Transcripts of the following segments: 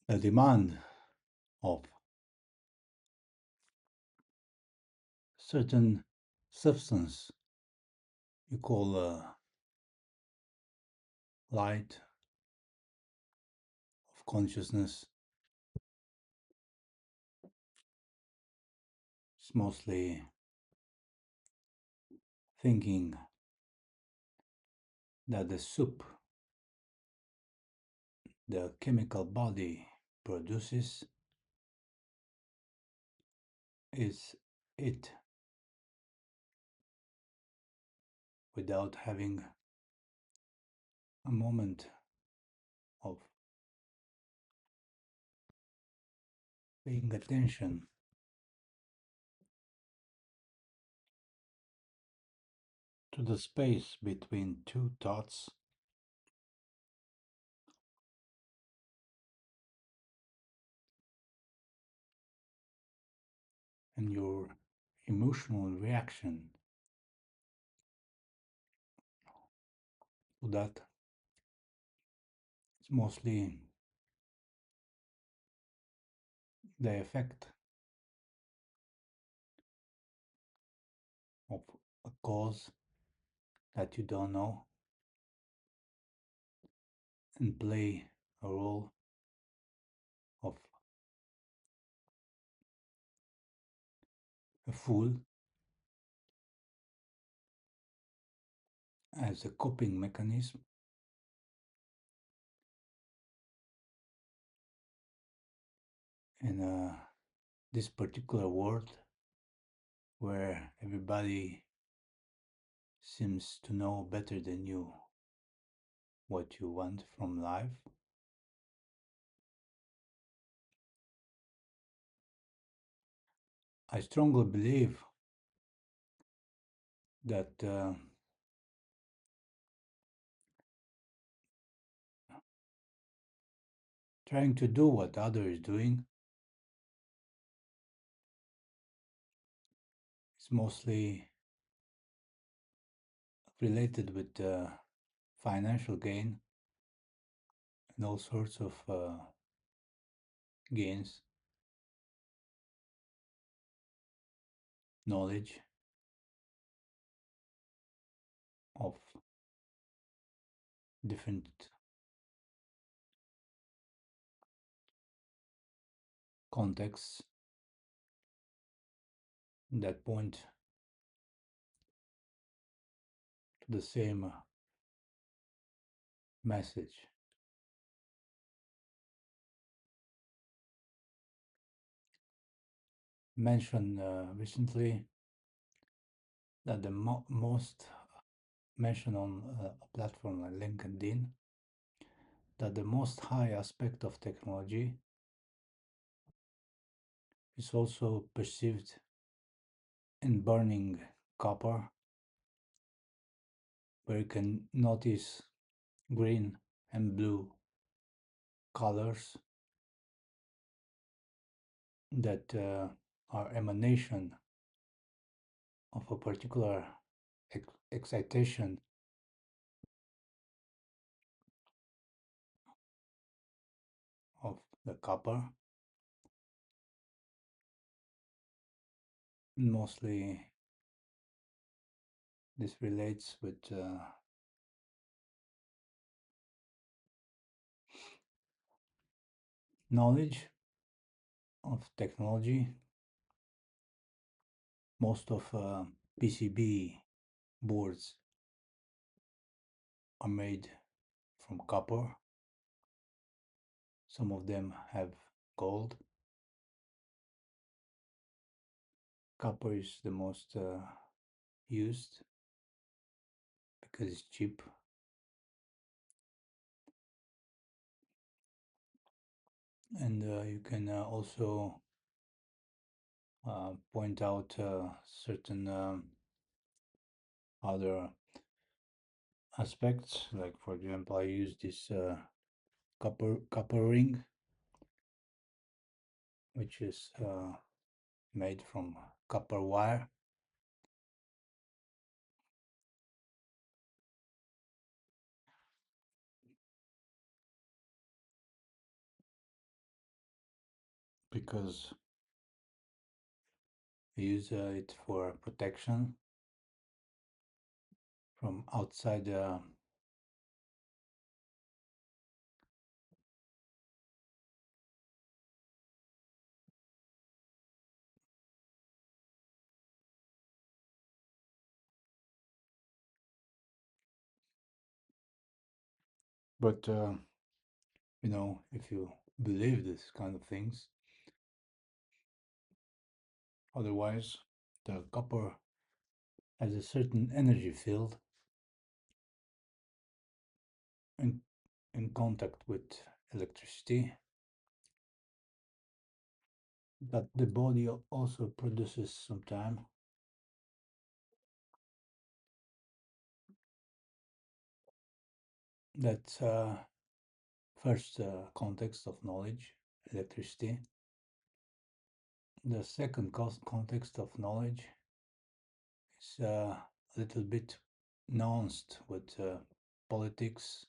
The demand of certain substance you call light of consciousness is mostly thinking that the soup the chemical body produces is it without having a moment of paying attention to the space between two thoughts and your emotional reaction to that is mostly the effect of a cause that you don't know and play a role of a fool as a coping mechanism in this particular world where everybody seems to know better than you what you want from life. I strongly believe that trying to do what other is doing is mostly related with financial gain and all sorts of gains, knowledge of different contexts that point to the same message. Mentioned recently that the most mentioned on a platform like LinkedIn that the most high aspect of technology is also perceived in burning copper, where you can notice green and blue colors that are emanation of a particular excitation of the copper. Mostly this relates with knowledge of technology. Most of PCB boards are made from copper. Some of them have gold. Copper is the most used because it's cheap. And you can also point out certain other aspects. Like, for example, I use this copper ring, which is made from copper wire. because we use it for protection from outside. But if you believe this kind of things, otherwise the copper has a certain energy field in, in contact with electricity that the body also produces sometime. That's first context of knowledge, electricity. The second context of knowledge is a little bit nuanced with politics,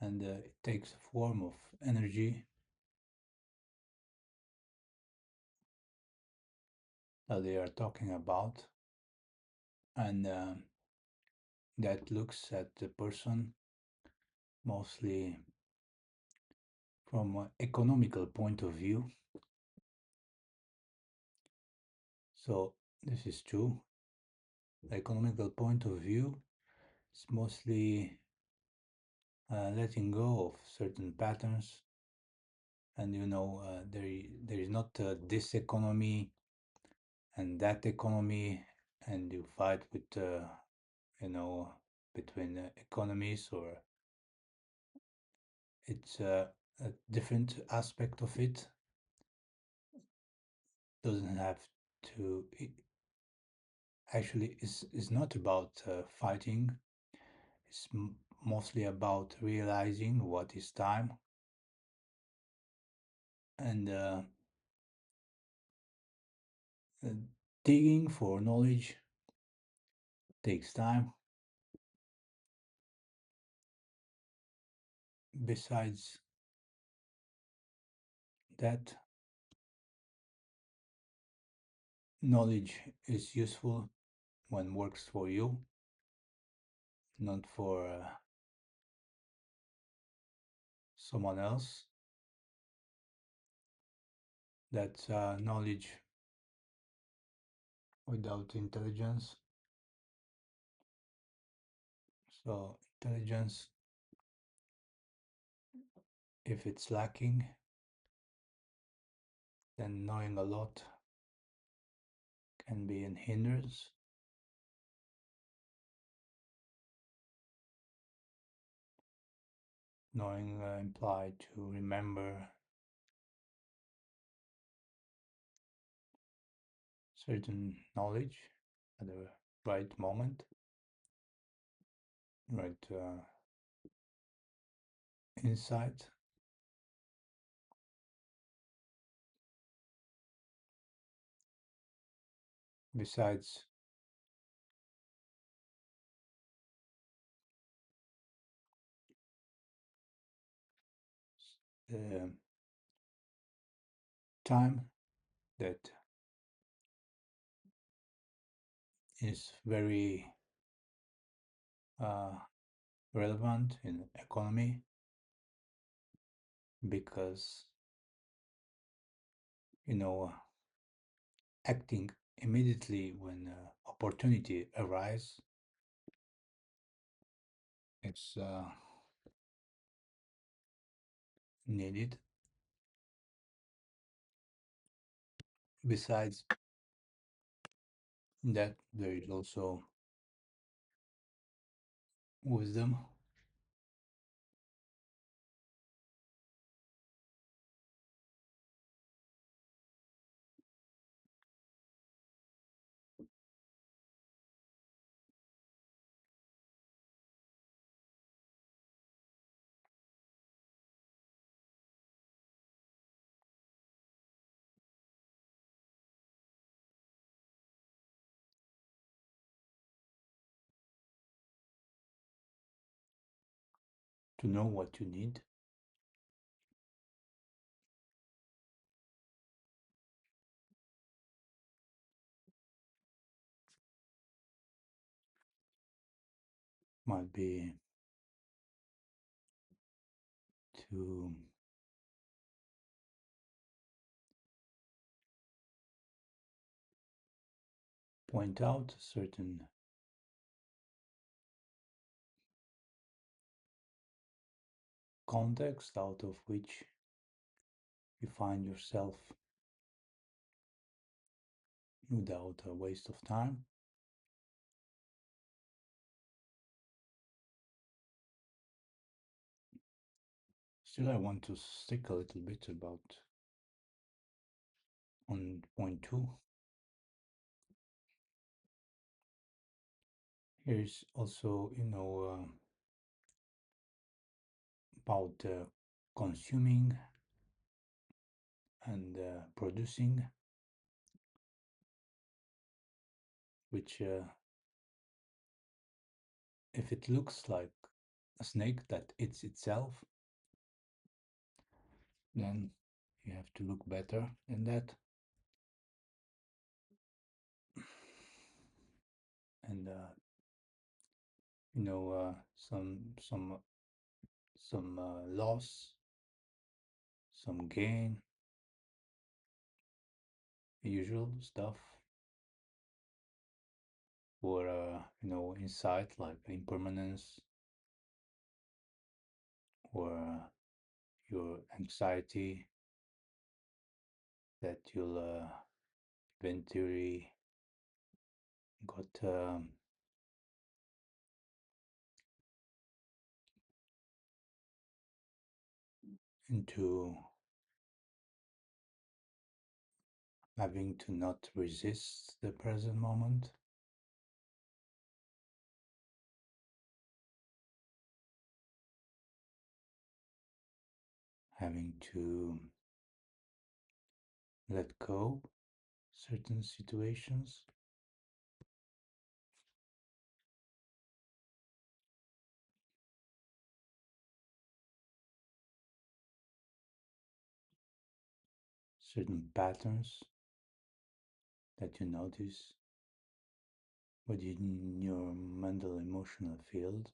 and it takes a form of energy that they are talking about, and that looks at the person mostly from an economical point of view. So this is true. The economical point of view is mostly letting go of certain patterns, and there is not this economy and that economy, and you fight with you know between economies, or it's a different aspect of it. Doesn't have to. Actually, is not about fighting. It's mostly about realizing what is time, and uh, digging for knowledge takes time. Besides that, knowledge is useful when works for you, not for someone else. That's knowledge without intelligence. So, intelligence, if it's lacking, then knowing a lot can be an hindrance. Knowing implied to remember certain knowledge at the right moment, right insight. Besides the time that is very uh, relevant in economy, because you know acting immediately when opportunity arises, it's needed. Besides that, there is also wisdom to know what you need. might be to point out a certain context out of which you find yourself without a waste of time. Still, I want to stick a little bit about on point two. Here's also, about consuming and producing, which if it looks like a snake that eats itself, then you have to look better than that. And some loss, some gain, usual stuff, or insight like impermanence, or your anxiety that you'll eventually got into having to not resist the present moment, having to let go certain situations, certain patterns that you notice within your mental emotional field.